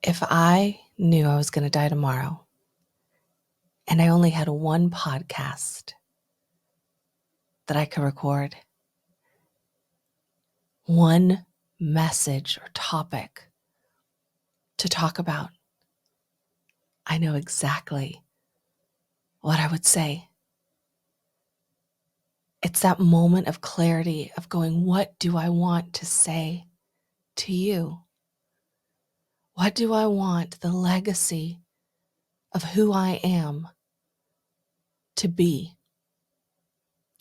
If I knew I was going to die tomorrow and I only had one podcast that I could record, one message or topic to talk about, I know exactly what I would say. It's that moment of clarity of going, what do I want to say to you? What do I want the legacy of who I am to be?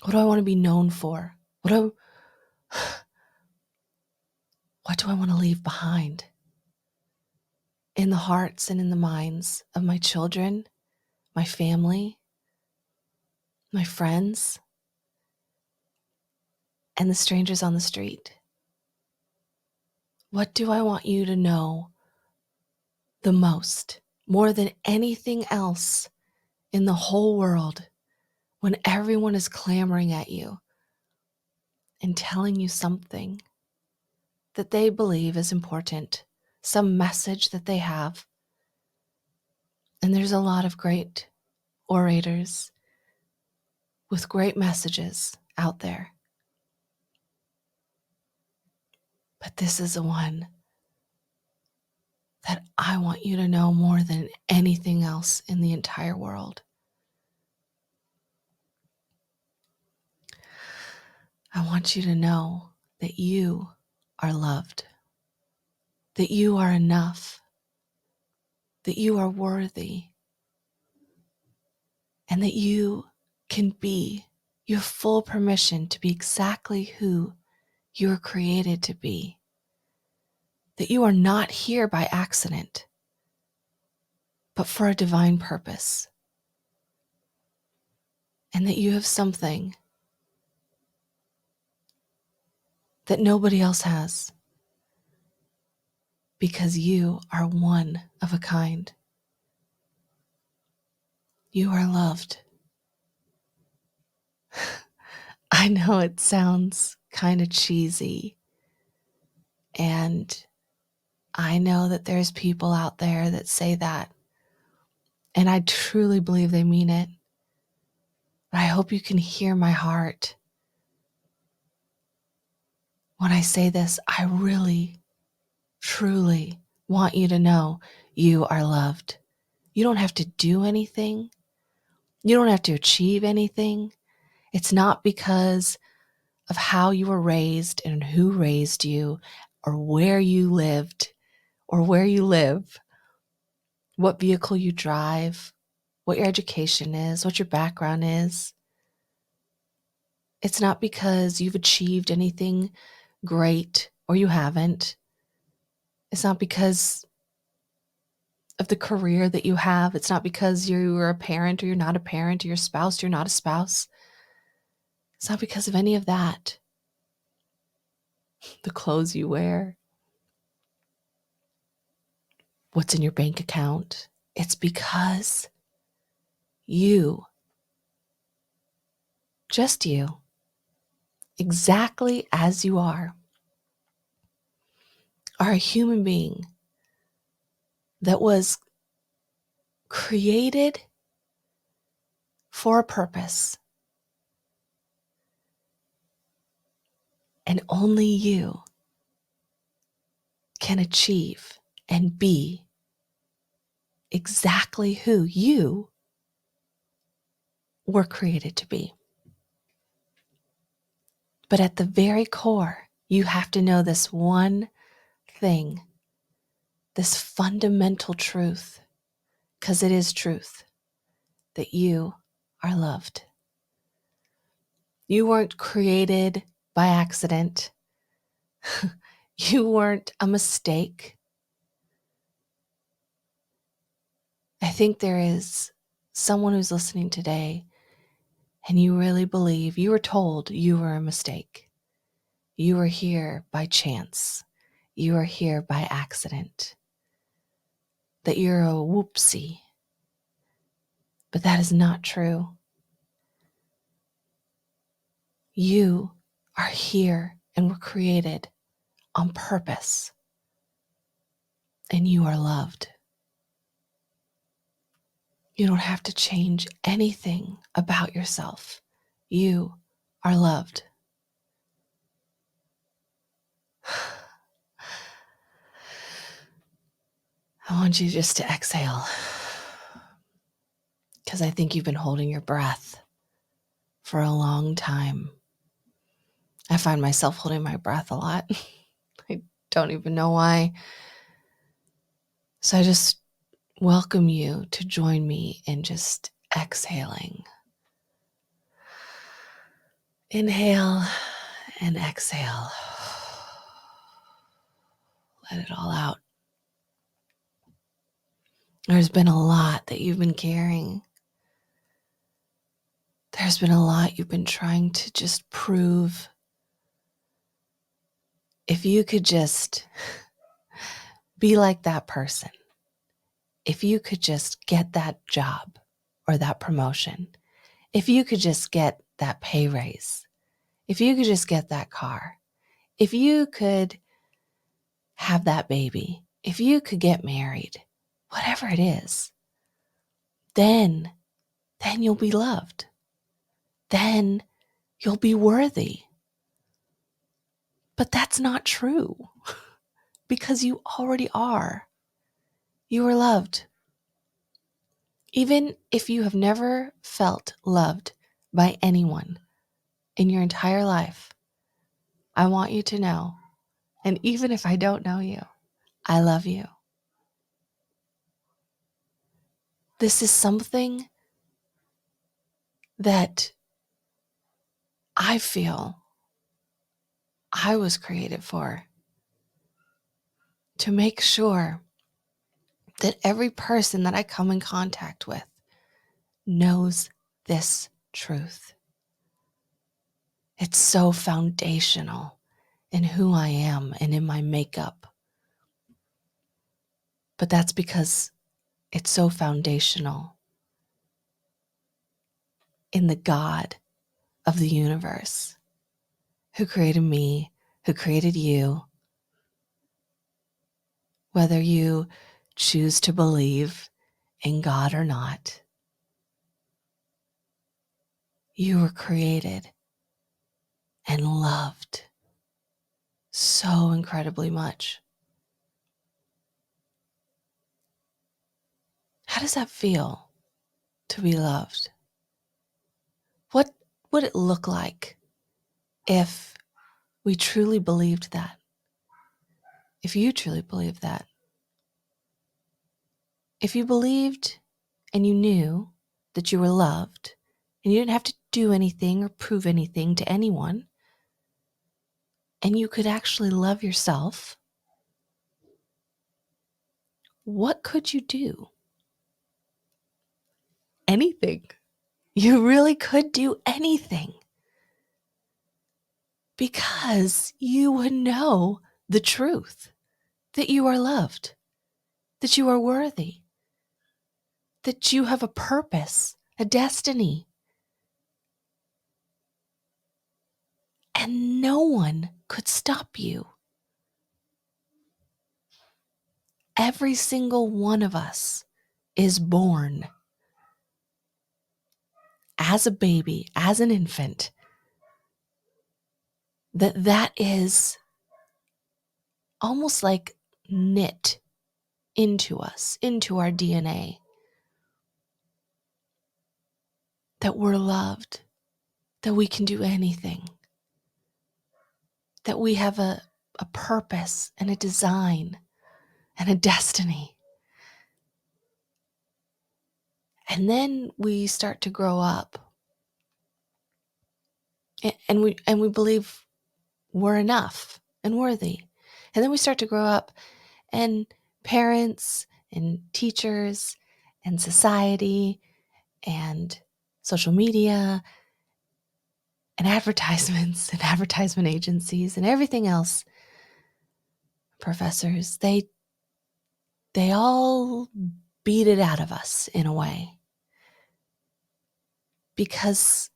What do I want to be known for? What do I want to leave behind in the hearts and in the minds of my children, my family, my friends, and the strangers on the street? What do I want you to know the most, more than anything else in the whole world, when everyone is clamoring at you and telling you something that they believe is important, some message that they have? And there's a lot of great orators with great messages out there. But this is the one that I want you to know more than anything else in the entire world. I want you to know that you are loved, that you are enough, that you are worthy, and that you can be, you have full permission to be exactly who you were created to be, that you are not here by accident, but for a divine purpose, and that you have something that nobody else has, because you are one of a kind. You are loved. I know it sounds kind of cheesy, and I know that there's people out there that say that, and I truly believe they mean it. But I hope you can hear my heart when I say this. I really, truly want you to know you are loved. You don't have to do anything. You don't have to achieve anything. It's not because of how you were raised and who raised you or where you lived or where you live, what vehicle you drive, what your education is, what your background is. It's not because you've achieved anything great or you haven't. It's not because of the career that you have. It's not because you're a parent or you're not a parent, or you're a spouse or you're not a spouse. It's not because of any of that. The clothes you wear, what's in your bank account. It's because you, just you, exactly as you are a human being that was created for a purpose. And only you can achieve and be exactly who you were created to be. But at the very core, you have to know this one thing, this fundamental truth, because it is truth, that you are loved. You weren't created by accident. You weren't a mistake. I think there is someone who's listening today and you really believe you were told you were a mistake. You were here by chance. You are here by accident. That you're a whoopsie. But that is not true. You are here and were created on purpose. and you are loved. You don't have to change anything about yourself. You are loved. I want you just to exhale, because I think you've been holding your breath for a long time. I find myself holding my breath a lot. I don't even know why. So I just welcome you to join me in just exhaling. Inhale and exhale. Let it all out. There's been a lot that you've been carrying. There's been a lot you've been trying to just prove. If you could just be like that person, if you could just get that job or that promotion, if you could just get that pay raise, if you could just get that car, if you could have that baby, if you could get married, whatever it is, then you'll be loved. Then you'll be worthy. But that's not true, because you already are. You are loved. Even if you have never felt loved by anyone in your entire life, I want you to know, and even if I don't know you, I love you. This is something that I feel I was created for, to make sure that every person that I come in contact with knows this truth. It's so foundational in who I am and in my makeup. But that's because it's so foundational in the God of the universe, who created me, who created you. Whether you choose to believe in God or not, you were created and loved so incredibly much. How does that feel, to be loved? What would it look like if we truly believed that? If you truly believed that? If you believed and you knew that you were loved and you didn't have to do anything or prove anything to anyone, and you could actually love yourself, what could you do? Anything. You really could do anything, because you would know the truth, that you are loved, that you are worthy, that you have a purpose, a destiny, and no one could stop you. Every single one of us is born as a baby, as an infant, that is almost like knit into us, into our DNA, that we're loved, that we can do anything, that we have a purpose and a design and a destiny. And then we start to grow up, and we believe we're enough and worthy. And then we start to grow up, and parents and teachers and society and social media and advertisements and advertisement agencies and everything else, professors, they all beat it out of us in a way, because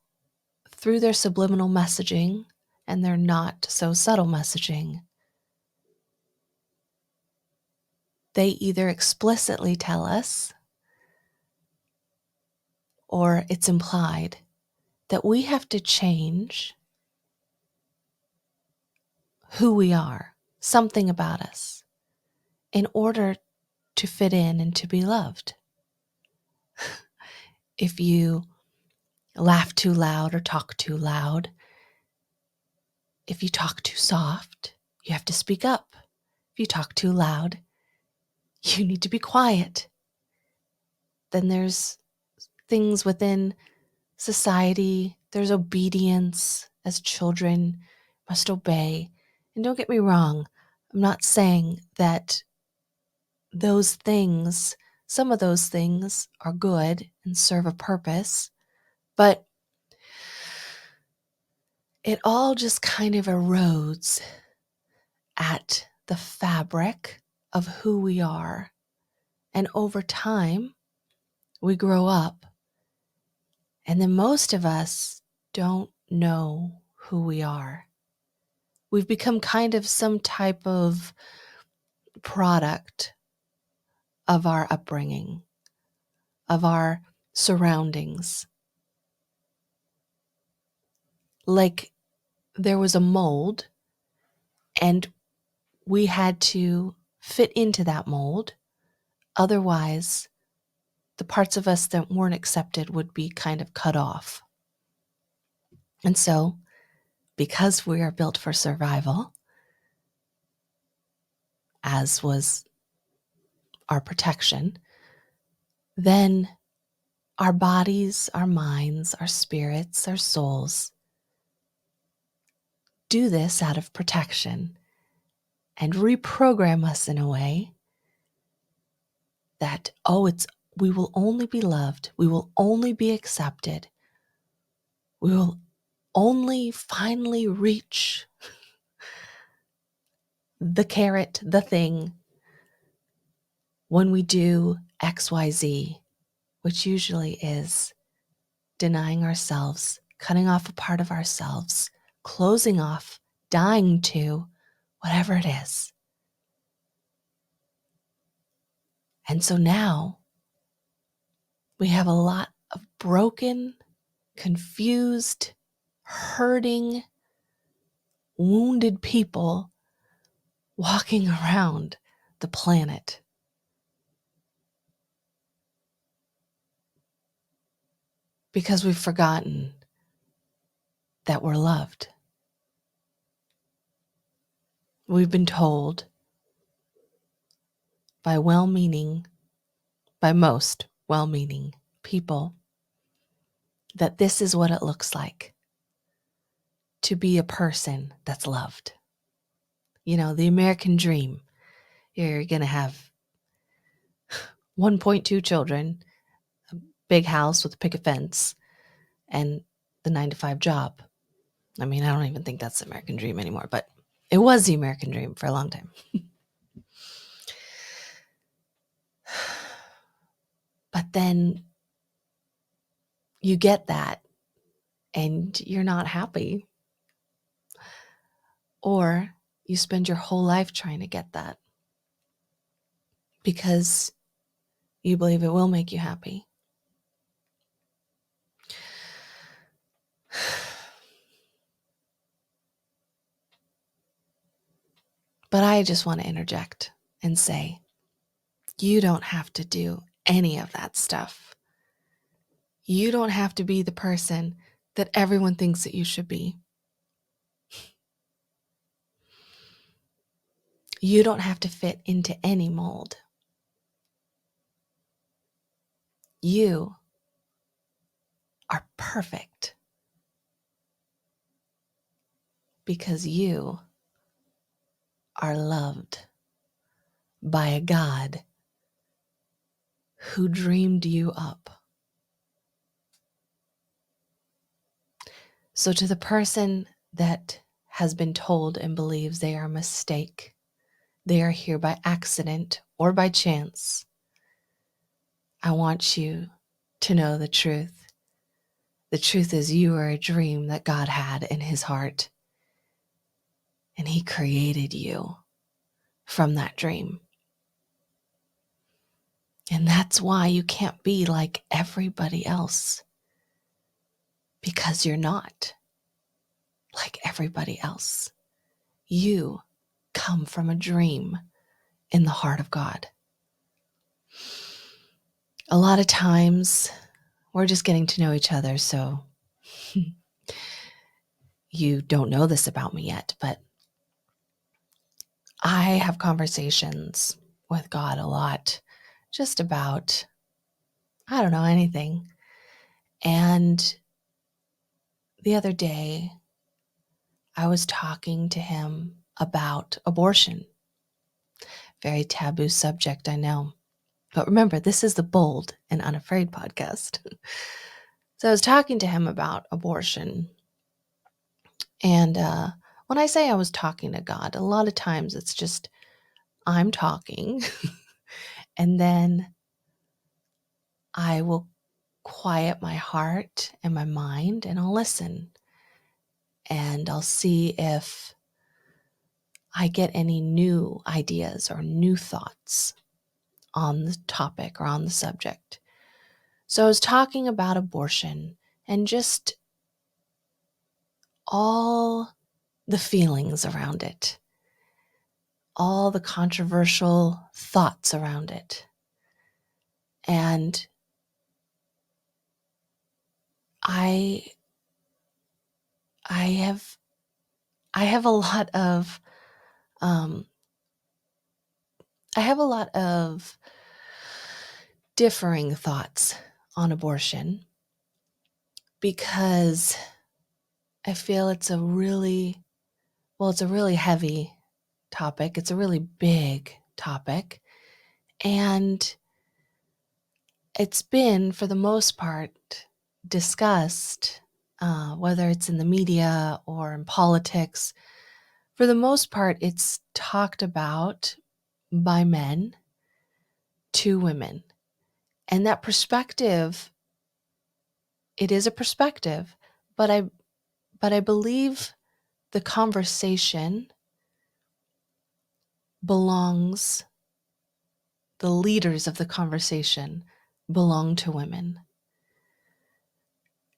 through their subliminal messaging and their not so subtle messaging, they either explicitly tell us or it's implied that we have to change who we are, something about us, in order to fit in and to be loved. If you laugh too loud or talk too loud, if you talk too soft, you have to speak up. If you talk too loud, you need to be quiet. Then there's things within society, there's obedience. As children must obey. And don't get me wrong, I'm not saying that those things, some of those things are good and serve a purpose, but it all just kind of erodes at the fabric of who we are. And over time, we grow up, and then most of us don't know who we are. We've become kind of some type of product of our upbringing, of our surroundings. Like there was a mold, and we had to fit into that mold. Otherwise, the parts of us that weren't accepted would be kind of cut off. And so, because we are built for survival, as was our protection, then our bodies, our minds, our spirits, our souls do this out of protection and reprogram us in a way that, we will only be loved, we will only be accepted, we will only finally reach the carrot, the thing, when we do XYZ, which usually is denying ourselves, cutting off a part of ourselves, closing off, dying to, whatever it is. And so now we have a lot of broken, confused, hurting, wounded people walking around the planet. Because we've forgotten that we're loved. We've been told by most well-meaning people that this is what it looks like to be a person that's loved. You know, the American dream. You're going to have 1.2 children, a big house with a picket fence, and the 9-to-5 job. I mean, I don't even think that's the American dream anymore, but it was the American dream for a long time. But then you get that and you're not happy. Or you spend your whole life trying to get that because you believe it will make you happy. But I just want to interject and say, you don't have to do any of that stuff. You don't have to be the person that everyone thinks that you should be. You don't have to fit into any mold. You are perfect because you are loved by a God who dreamed you up. So to the person that has been told and believes they are a mistake, they are here by accident or by chance, I want you to know the truth. The truth is you are a dream that God had in his heart, and he created you from that dream. And that's why you can't be like everybody else, because you're not like everybody else. You come from a dream in the heart of God. A lot of times we're just getting to know each other, so you don't know this about me yet, but I have conversations with God a lot, just about, I don't know, anything. And the other day, I was talking to him about abortion. Very taboo subject, I know. But remember, this is the Bold and Unafraid podcast. So I was talking to him about abortion. And when I say I was talking to God, a lot of times it's just I'm talking and then I will quiet my heart and my mind and I'll listen and I'll see if I get any new ideas or new thoughts on the topic or on the subject. So I was talking about abortion and just all the feelings around it, all the controversial thoughts around it. And I I have I have a lot of um I have a lot of differing thoughts on abortion because I feel it's it's a really heavy topic. It's a really big topic. And it's been, for the most part, discussed, whether it's in the media or in politics. For the most part, it's talked about by men to women. And that perspective, it is a perspective, but I believe the conversation belongs, the leaders of the conversation belong to women.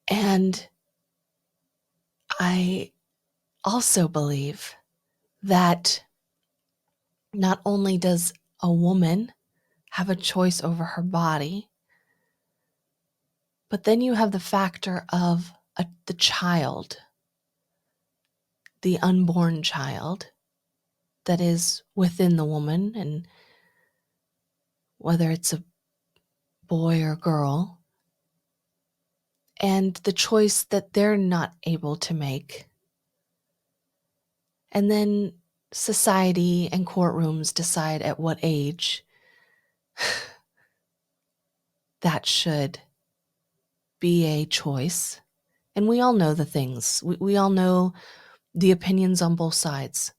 And I also believe that not only does a woman have a choice over her body, but then you have the factor of the child, the unborn child that is within the woman, and whether it's a boy or girl, and the choice that they're not able to make. And then society and courtrooms decide at what age that should be a choice. And we all know the things. We all know the opinions on both sides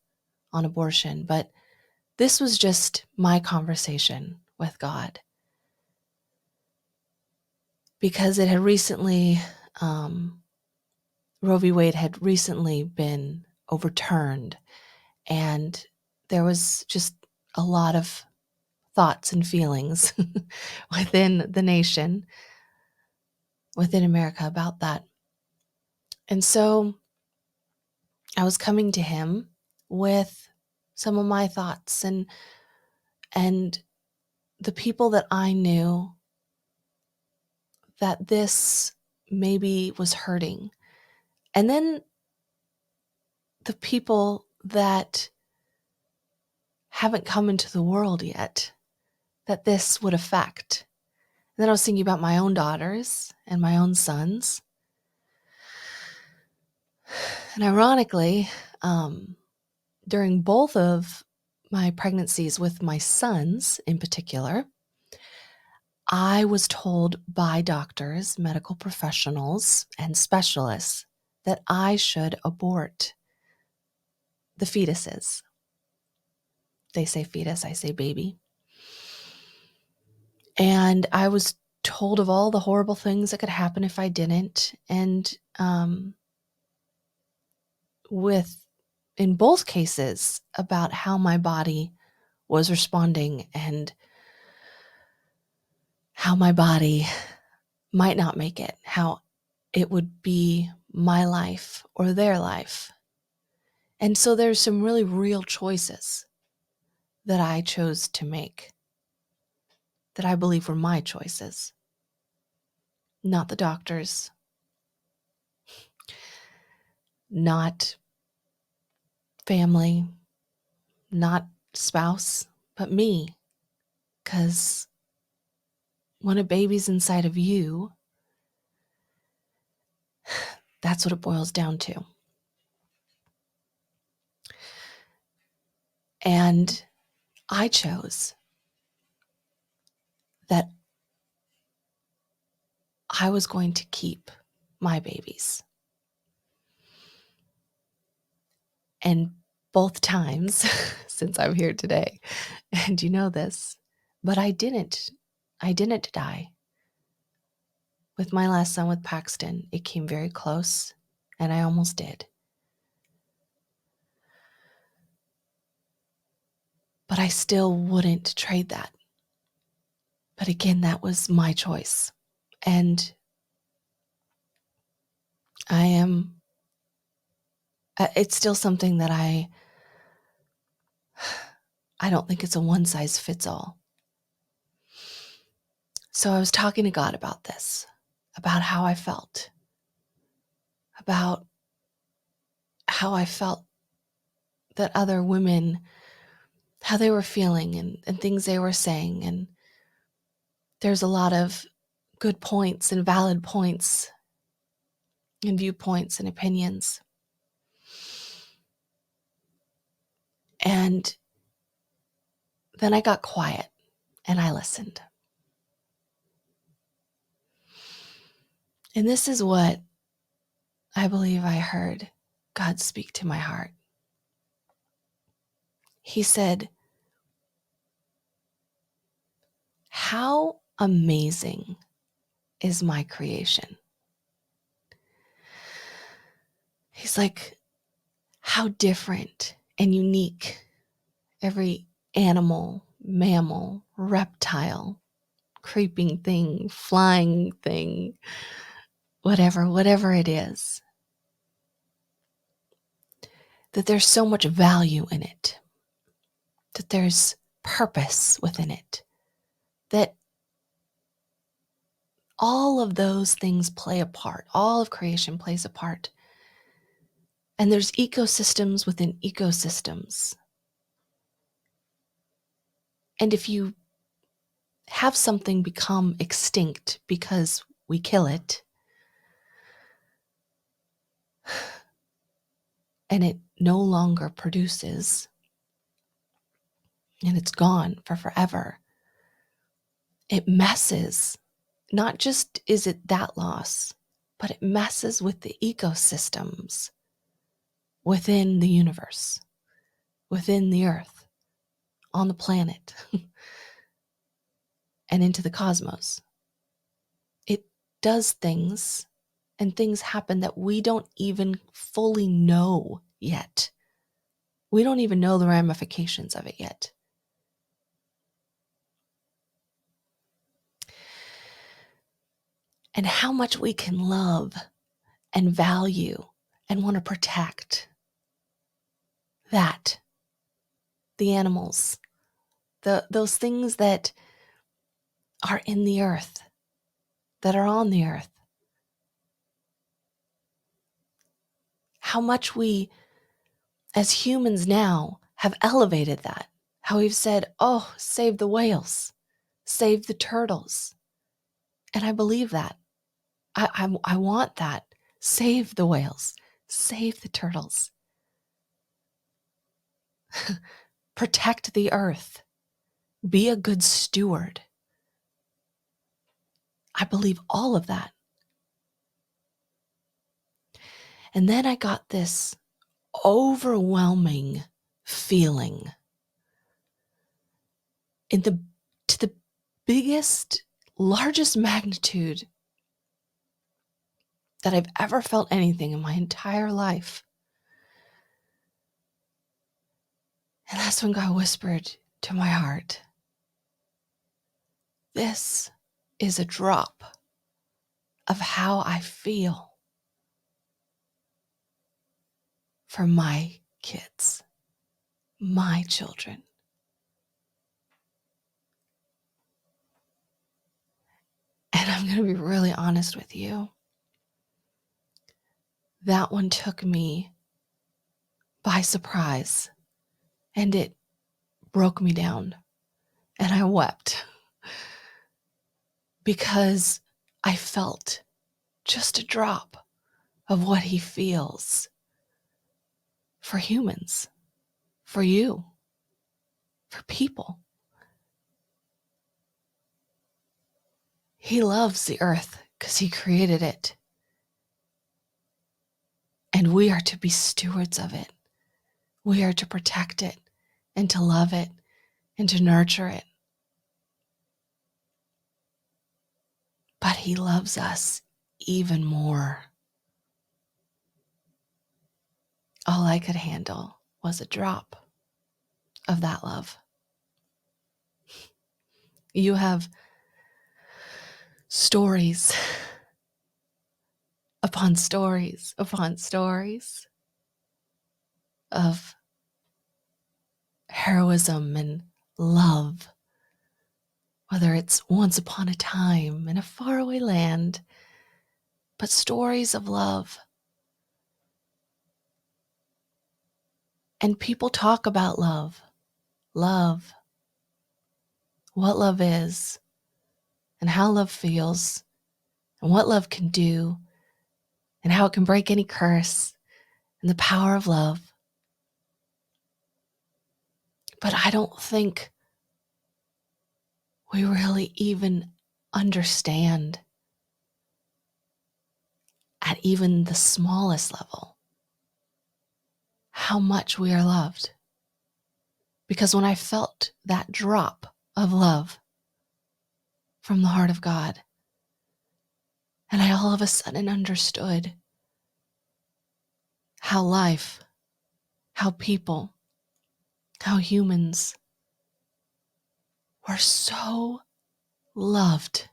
on abortion. But this was just my conversation with God. Because it had recently, Roe v. Wade had recently been overturned. And there was just a lot of thoughts and feelings within the nation, within America about that. And so I was coming to him with some of my thoughts and the people that I knew that this maybe was hurting. And then the people that haven't come into the world yet, that this would affect. And then I was thinking about my own daughters and my own sons. And ironically, during both of my pregnancies with my sons in particular, I was told by doctors, medical professionals, and specialists that I should abort the fetuses. They say fetus, I say baby. And I was told of all the horrible things that could happen if I didn't. And in both cases, about how my body was responding and how my body might not make it, how it would be my life or their life. And so there's some really real choices that I chose to make that I believe were my choices, not the doctor's, not family, not spouse, but me. Because when a baby's inside of you, that's what it boils down to. And I chose that I was going to keep my babies. And both times since I'm here today, and you know this, but I didn't die. With my last son, with Paxton, it came very close, and I almost did. But I still wouldn't trade that. But again, that was my choice. And it's still something that I don't think it's a one size fits all. So I was talking to God about this, about how I felt, about how I felt that other women, how they were feeling and things they were saying. And there's a lot of good points and valid points and viewpoints and opinions. And then I got quiet and I listened. And this is what I believe I heard God speak to my heart. He said, "How amazing is my creation?" He's like, "How different and unique every animal, mammal, reptile, creeping thing, flying thing, whatever it is, that there's so much value in it, that there's purpose within it, that all of those things play a part. All of creation plays a part. And there's ecosystems within ecosystems. And if you have something become extinct because we kill it, and it no longer produces, and it's gone for forever, it messes. Not just is it that loss, but it messes with the ecosystems within the universe, within the earth, on the planet, and into the cosmos. It does things, and things happen that we don't even fully know yet. We don't even know the ramifications of it yet. And how much we can love and value and want to protect that, the animals, those things that are in the earth, that are on the earth. How much we, as humans now, have elevated that. How we've said, oh, save the whales, save the turtles. And I believe that. I want that. Save the whales, save the turtles. Protect the earth. Be a good steward. I believe all of that. And then I got this overwhelming feeling to the biggest, largest magnitude that I've ever felt anything in my entire life. And that's when God whispered to my heart, "This is a drop of how I feel for my kids, my children. And I'm going to be really honest with you. That one took me by surprise, and it broke me down, and I wept because I felt just a drop of what he feels for humans, for you, for people. He loves the earth because he created it, and we are to be stewards of it. We are to protect it and to love it and to nurture it. But he loves us even more. All I could handle was a drop of that love. You have stories upon stories upon stories of heroism and love, whether it's once upon a time in a faraway land, but stories of love. And people talk about love, what love is, and how love feels, and what love can do, and how it can break any curse, and the power of love. But I don't think we really even understand at even the smallest level how much we are loved. Because when I felt that drop of love from the heart of God, and I all of a sudden understood how life, how people, how humans were so loved,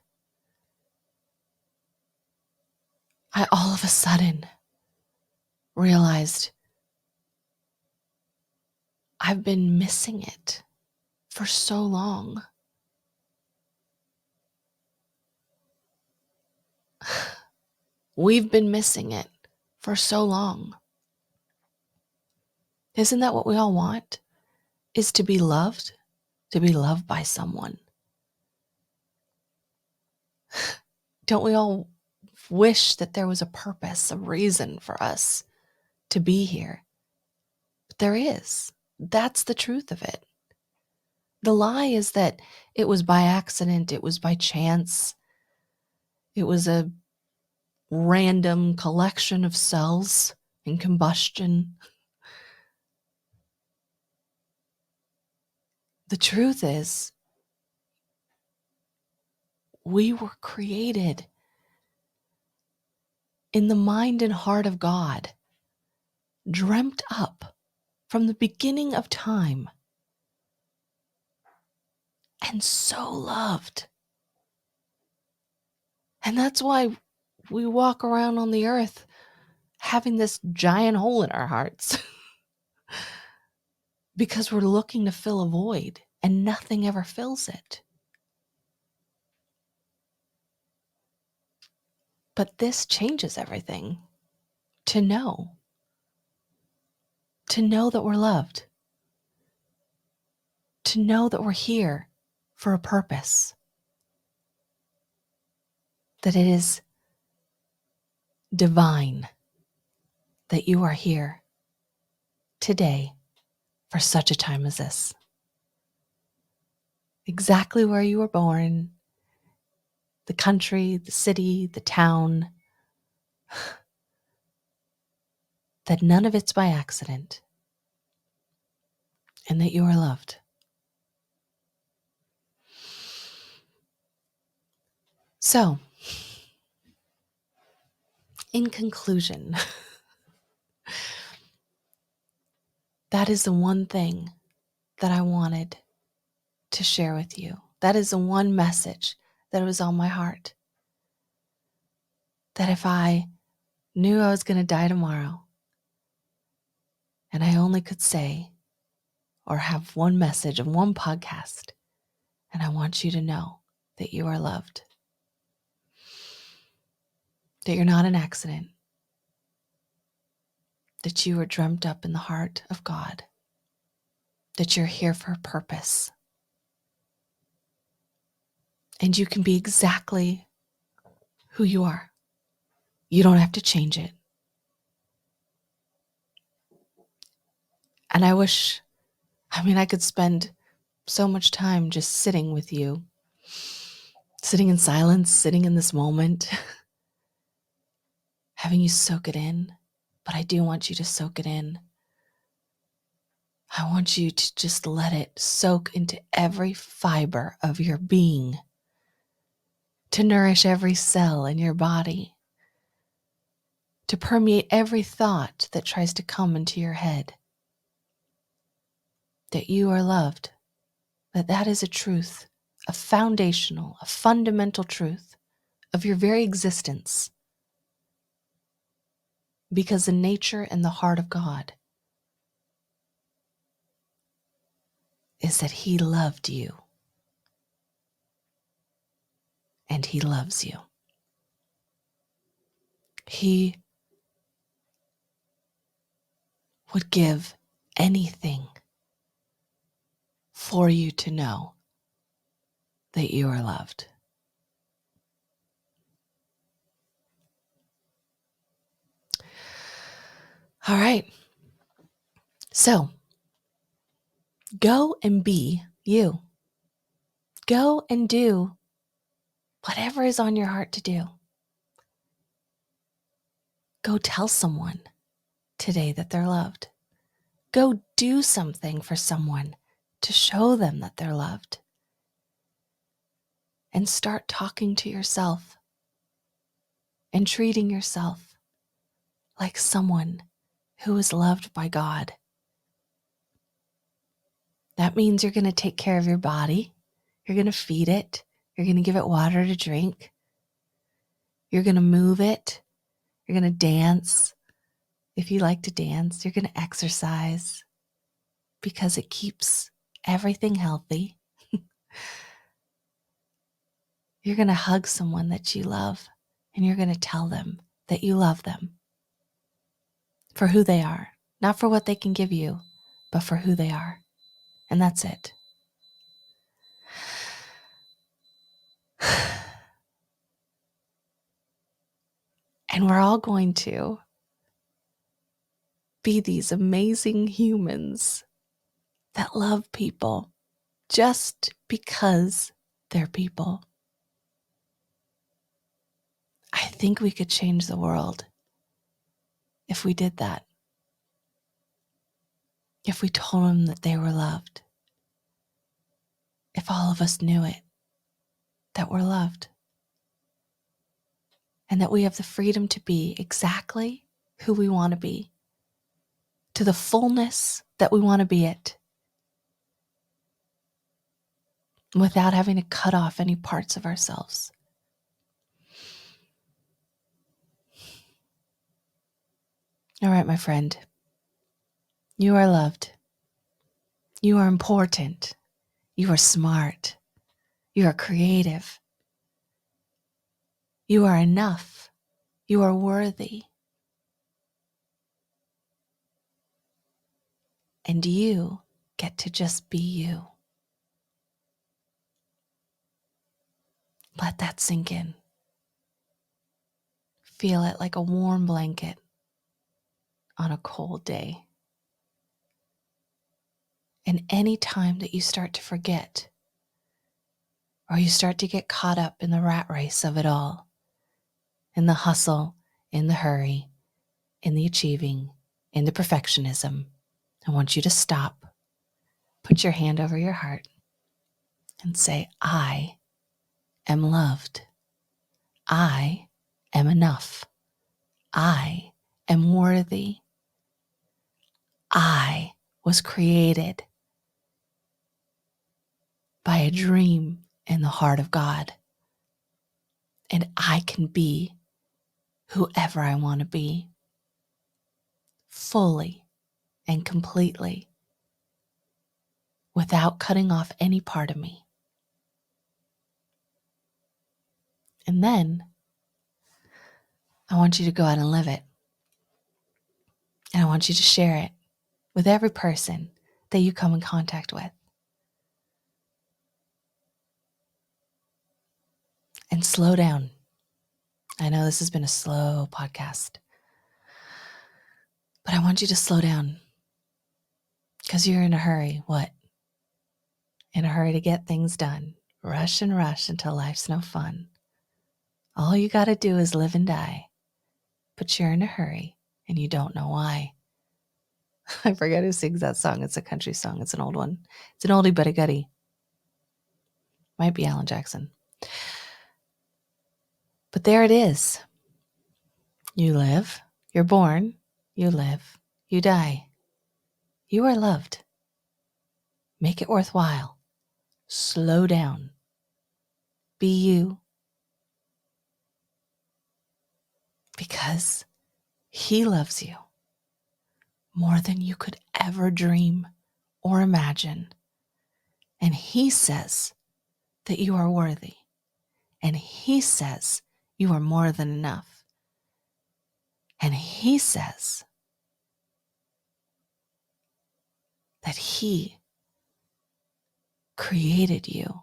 I all of a sudden realized I've been missing it for so long. We've been missing it for so long. Isn't that what we all want? Is to be loved by someone. Don't we all wish that there was a purpose, a reason for us to be here? But there is. That's the truth of it. The lie is that it was by accident, it was by chance, it was a random collection of cells in combustion. The truth is, we were created in the mind and heart of God, dreamt up from the beginning of time, and so loved. And that's why we walk around on the earth having this giant hole in our hearts because we're looking to fill a void and nothing ever fills it. But this changes everything. To know that we're loved, to know that we're here for a purpose, that it is divine that you are here today for such a time as this. Exactly where you were born, the country, the city, the town, that none of it's by accident, and that you are loved. So, in conclusion, that is the one thing that I wanted to share with you. That is the one message that it was on my heart. That if I knew I was going to die tomorrow and I only could say or have one message and one podcast, and I want you to know that you are loved, that you're not an accident, that you were dreamt up in the heart of God, that you're here for a purpose, and you can be exactly who you are. You don't have to change it. And I could spend so much time just sitting with you, sitting in silence, sitting in this moment, having you soak it in. But I do want you to soak it in. I want you to just let it soak into every fiber of your being, to nourish every cell in your body, to permeate every thought that tries to come into your head. That you are loved, that is a truth, a foundational, a fundamental truth of your very existence. Because the nature and the heart of God is that He loved you and He loves you. He would give anything for you to know that you are loved. All right. So go and be you. Go and do whatever is on your heart to do. Go tell someone today that they're loved. Go do something for someone to show them that they're loved. And start talking to yourself and treating yourself like someone who is loved by God. That means you're going to take care of your body. You're going to feed it. You're going to give it water to drink. You're going to move it. You're going to dance. If you like to dance, you're going to exercise because it keeps everything healthy. You're going to hug someone that you love and you're going to tell them that you love them for who they are, not for what they can give you, but for who they are. And that's it. And we're all going to be these amazing humans that love people just because they're people. I think we could change the world if we did that. If we told them that they were loved. If all of us knew it, that we're loved. And that we have the freedom to be exactly who we want to be. To the fullness that we want to be it. Without having to cut off any parts of ourselves. All right, my friend. You are loved. You are important. You are smart. You are creative. You are enough. You are worthy. And you get to just be you. Let that sink in. Feel it like a warm blanket on a cold day. And any time that you start to forget, or you start to get caught up in the rat race of it all, in the hustle, in the hurry, in the achieving, in the perfectionism, I want you to stop, put your hand over your heart, and say, I am loved. I am enough. I am worthy. I was created by a dream in the heart of God. and I can be whoever I want to be, fully and completely, without cutting off any part of me. And then I want you to go out and live it. And I want you to share it with every person that you come in contact with. And slow down. I know this has been a slow podcast, but I want you to slow down because you're in a hurry. What? In a hurry to get things done. Rush and rush until life's no fun. All you got to do is live and die, but you're in a hurry and you don't know why. I forget who sings that song. It's a country song. It's an old one. It's an oldie but a goodie. Might be Alan Jackson. But there it is. You live, you're born, you live, you die. You are loved. Make it worthwhile. Slow down. Be you. Because he loves you more than you could ever dream or imagine. And he says that you are worthy. And he says you are more than enough. And he says that he created you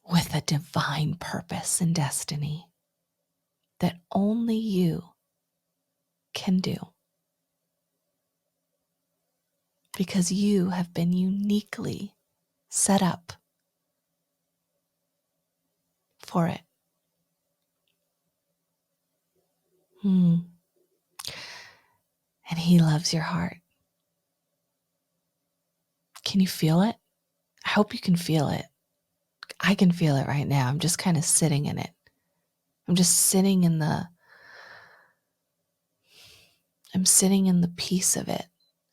with a divine purpose and destiny that only you can do. Because you have been uniquely set up for it. And he loves your heart. Can you feel it? I hope you can feel it. I can feel it right now. I'm just kind of sitting in it. I'm sitting in the peace of it.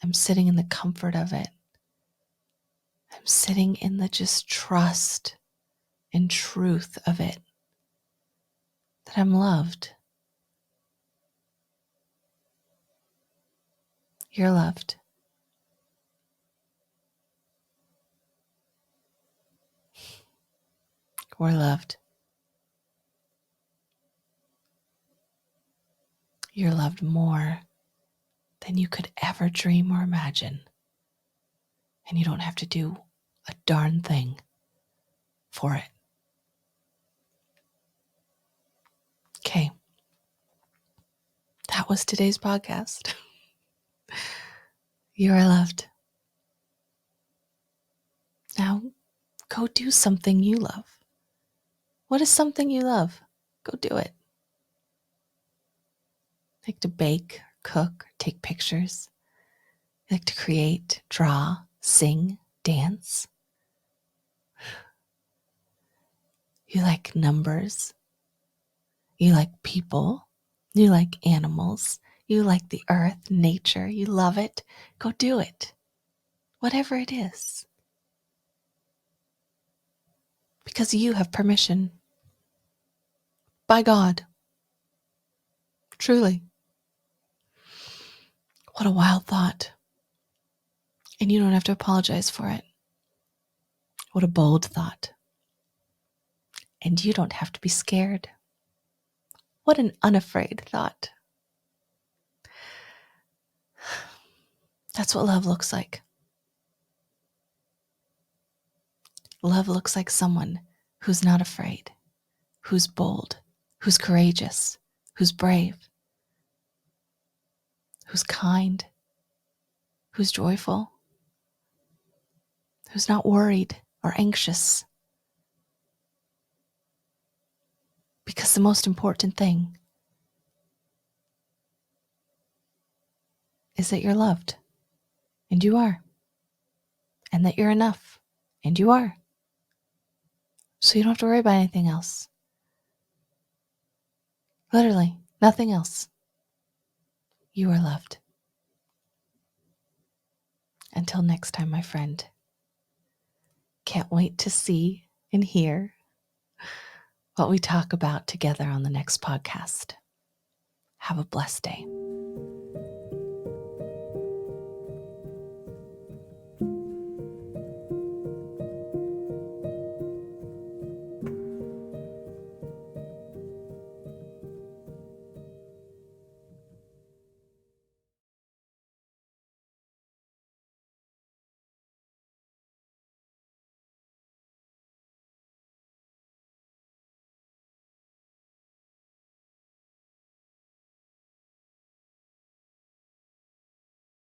I'm sitting in the comfort of it. I'm sitting in the just trust and truth of it. That I'm loved. You're loved. We're loved. You're loved more than you could ever dream or imagine. And you don't have to do a darn thing for it. Okay. That was today's podcast. You are loved. Now, go do something you love. What is something you love? Go do it. Like to bake, cook, take pictures. You like to create, draw, sing, dance. You like numbers. You like people. You like animals. You like the earth, nature. You love it. Go do it. Whatever it is. Because you have permission. By God. Truly. What a wild thought. And you don't have to apologize for it. What a bold thought. And you don't have to be scared. What an unafraid thought. That's what love looks like. Love looks like someone who's not afraid, who's bold, who's courageous, who's brave, who's kind, who's joyful, who's not worried or anxious. Because the most important thing is that you're loved, and you are, and that you're enough, and you are. So you don't have to worry about anything else. Literally, nothing else. You are loved. Until next time, my friend. Can't wait to see and hear what we talk about together on the next podcast. Have a blessed day.